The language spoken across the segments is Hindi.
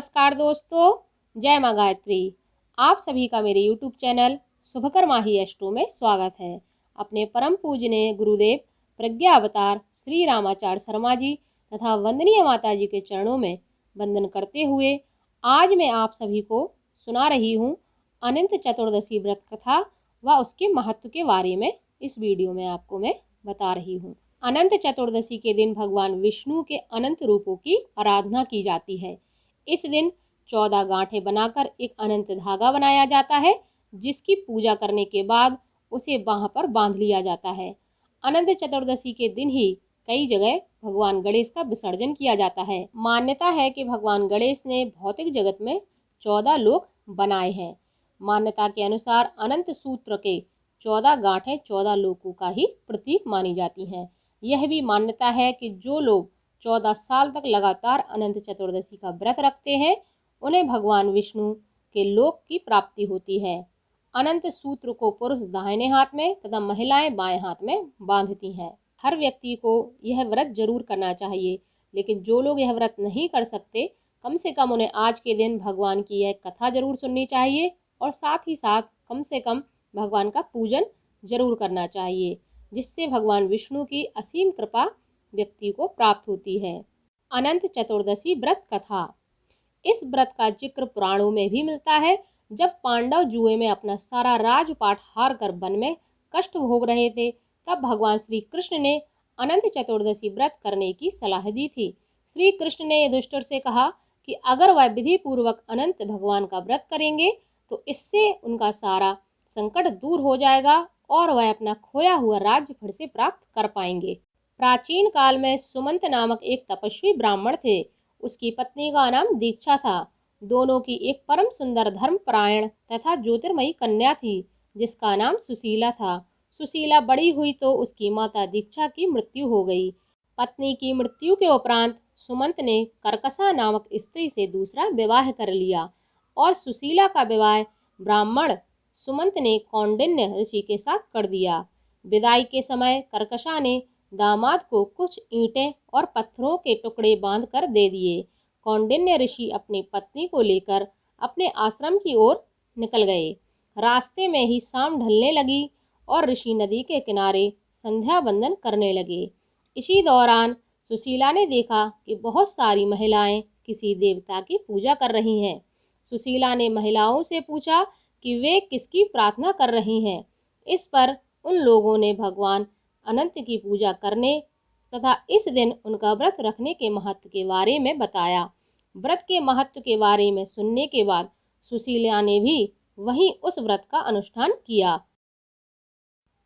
नमस्कार दोस्तों, जय माँ गायत्री। आप सभी का मेरे YouTube चैनल शुभकर माही एस्ट्रो में स्वागत है। अपने परम पूजनीय गुरुदेव प्रज्ञा अवतार श्री रामाचार्य शर्मा जी तथा वंदनीय माता जी के चरणों में वंदन करते हुए आज मैं आप सभी को सुना रही हूँ अनंत चतुर्दशी व्रत कथा व उसके महत्व के बारे में। इस वीडियो में आपको मैं बता रही हूँ। अनंत चतुर्दशी के दिन भगवान विष्णु के अनंत रूपों की आराधना की जाती है। इस दिन 14 गांठें बनाकर एक अनंत धागा बनाया जाता है, जिसकी पूजा करने के बाद उसे बांह पर बांध लिया जाता है। अनंत चतुर्दशी के दिन ही कई जगह भगवान गणेश का विसर्जन किया जाता है। मान्यता है कि भगवान गणेश ने भौतिक जगत में 14 लोक बनाए हैं। मान्यता के अनुसार अनंत सूत्र के 14 गांठें 14 लोकों का ही प्रतीक मानी जाती हैं। यह भी मान्यता है कि जो लोग 14 साल तक लगातार अनंत चतुर्दशी का व्रत रखते हैं, उन्हें भगवान विष्णु के लोक की प्राप्ति होती है। अनंत सूत्र को पुरुष दाहिने हाथ में तथा महिलाएं बाएं हाथ में बांधती हैं। हर व्यक्ति को यह व्रत जरूर करना चाहिए, लेकिन जो लोग यह व्रत नहीं कर सकते, कम से कम उन्हें आज के दिन भगवान की यह कथा जरूर सुननी चाहिए और साथ ही साथ कम से कम भगवान का पूजन जरूर करना चाहिए, जिससे भगवान विष्णु की असीम कृपा व्यक्ति को प्राप्त होती है। अनंत चतुर्दशी व्रत कथा। इस व्रत का जिक्र पुराणों में भी मिलता है। जब पांडव जुए में अपना सारा राजपाट हार कर वन में कष्ट भोग रहे थे, तब भगवान श्री कृष्ण ने अनंत चतुर्दशी व्रत करने की सलाह दी थी। श्री कृष्ण ने युधिष्ठिर से कहा कि अगर वह विधि पूर्वक अनंत भगवान का व्रत करेंगे तो इससे उनका सारा संकट दूर हो जाएगा और वह अपना खोया हुआ राज्य फिर से प्राप्त कर पाएंगे। प्राचीन काल में सुमंत नामक एक तपस्वी ब्राह्मण थे। उसकी पत्नी का नाम दीक्षा था। दोनों की एक परम सुंदर धर्मपरायण तथा ज्योतिर्मयी कन्या थी, जिसका नाम सुशीला था। सुशीला बड़ी हुई तो उसकी माता दीक्षा की मृत्यु हो गई। पत्नी की मृत्यु के उपरांत सुमंत ने कर्कशा नामक स्त्री से दूसरा विवाह कर लिया और सुशीला का विवाह ब्राह्मण सुमंत ने कौंडिन्य ऋषि के साथ कर दिया। विदाई के समय कर्कशा ने दामाद को कुछ ईंटें और पत्थरों के टुकड़े बांध कर दे दिए। कौंडिन्य ऋषि अपनी पत्नी को लेकर अपने आश्रम की ओर निकल गए। रास्ते में ही शाम ढलने लगी और ऋषि नदी के किनारे संध्या वंदन करने लगे। इसी दौरान सुशीला ने देखा कि बहुत सारी महिलाएं किसी देवता की पूजा कर रही हैं। सुशीला ने महिलाओं से पूछा कि वे किसकी प्रार्थना कर रही हैं। इस पर उन लोगों ने भगवान अनंत की पूजा करने तथा इस दिन उनका व्रत रखने के महत्व के बारे में बताया। व्रत के महत्व के बारे में सुनने के बाद सुशीला ने भी वहीं उस व्रत का अनुष्ठान किया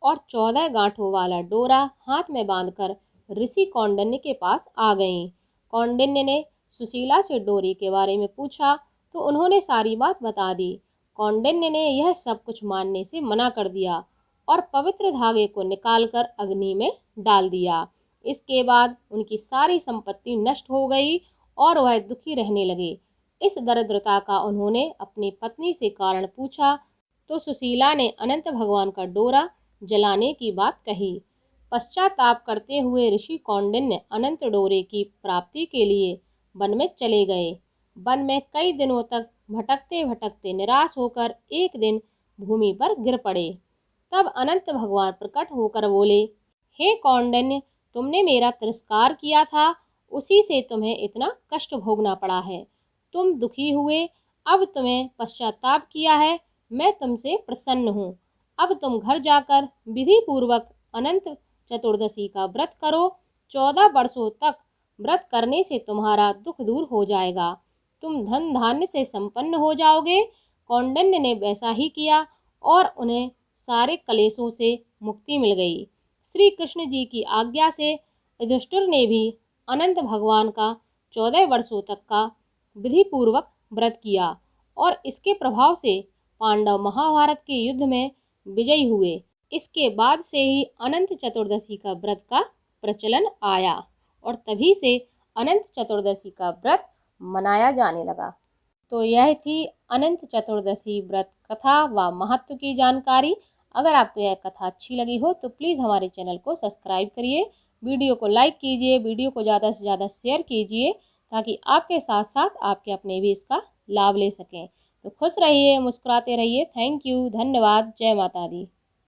और 14 गांठों वाला डोरा हाथ में बांधकर ऋषि कौंडिन्य के पास आ गईं। कौंडिन्य ने सुशीला से डोरे के बारे में पूछा तो उन्होंने सारी बात बता दी। कौंडिन्य ने यह सब कुछ मानने से मना कर दिया और पवित्र धागे को निकालकर अग्नि में डाल दिया। इसके बाद उनकी सारी संपत्ति नष्ट हो गई और वह दुखी रहने लगे। इस दरिद्रता का उन्होंने अपनी पत्नी से कारण पूछा तो सुशीला ने अनंत भगवान का डोरा जलाने की बात कही। पश्चाताप करते हुए ऋषि कौंडिन्य अनंत डोरे की प्राप्ति के लिए वन में चले गए। वन में कई दिनों तक भटकते भटकते निराश होकर एक दिन भूमि पर गिर पड़े। तब अनंत भगवान प्रकट होकर बोले, हे कौंडिन्य, तुमने मेरा तिरस्कार किया था, उसी से तुम्हें इतना कष्ट भोगना पड़ा है। तुम दुखी हुए, अब तुम्हें पश्चाताप किया है, मैं तुमसे प्रसन्न हूँ। अब तुम घर जाकर विधि पूर्वक अनंत चतुर्दशी का व्रत करो। 14 वर्षों तक व्रत करने से तुम्हारा दुख दूर हो जाएगा, तुम धन धान्य से संपन्न हो जाओगे। कौंडिन्य ने वैसा ही किया और उन्हें सारे कलेशों से मुक्ति मिल गई। श्री कृष्ण जी की आज्ञा से युधिष्ठिर ने भी अनंत भगवान का 14 वर्षों तक का विधि पूर्वक व्रत किया और इसके प्रभाव से पांडव महाभारत के युद्ध में विजयी हुए। इसके बाद से ही अनंत चतुर्दशी का व्रत का प्रचलन आया और तभी से अनंत चतुर्दशी का व्रत मनाया जाने लगा। तो यह थी अनंत चतुर्दशी व्रत कथा व महत्व की जानकारी। अगर आपको यह कथा अच्छी लगी हो तो प्लीज़ हमारे चैनल को सब्सक्राइब करिए, वीडियो को लाइक कीजिए, वीडियो को ज़्यादा से ज़्यादा शेयर कीजिए, ताकि आपके साथ साथ आपके अपने भी इसका लाभ ले सकें। तो खुश रहिए, मुस्कुराते रहिए। थैंक यू, धन्यवाद। जय माता दी।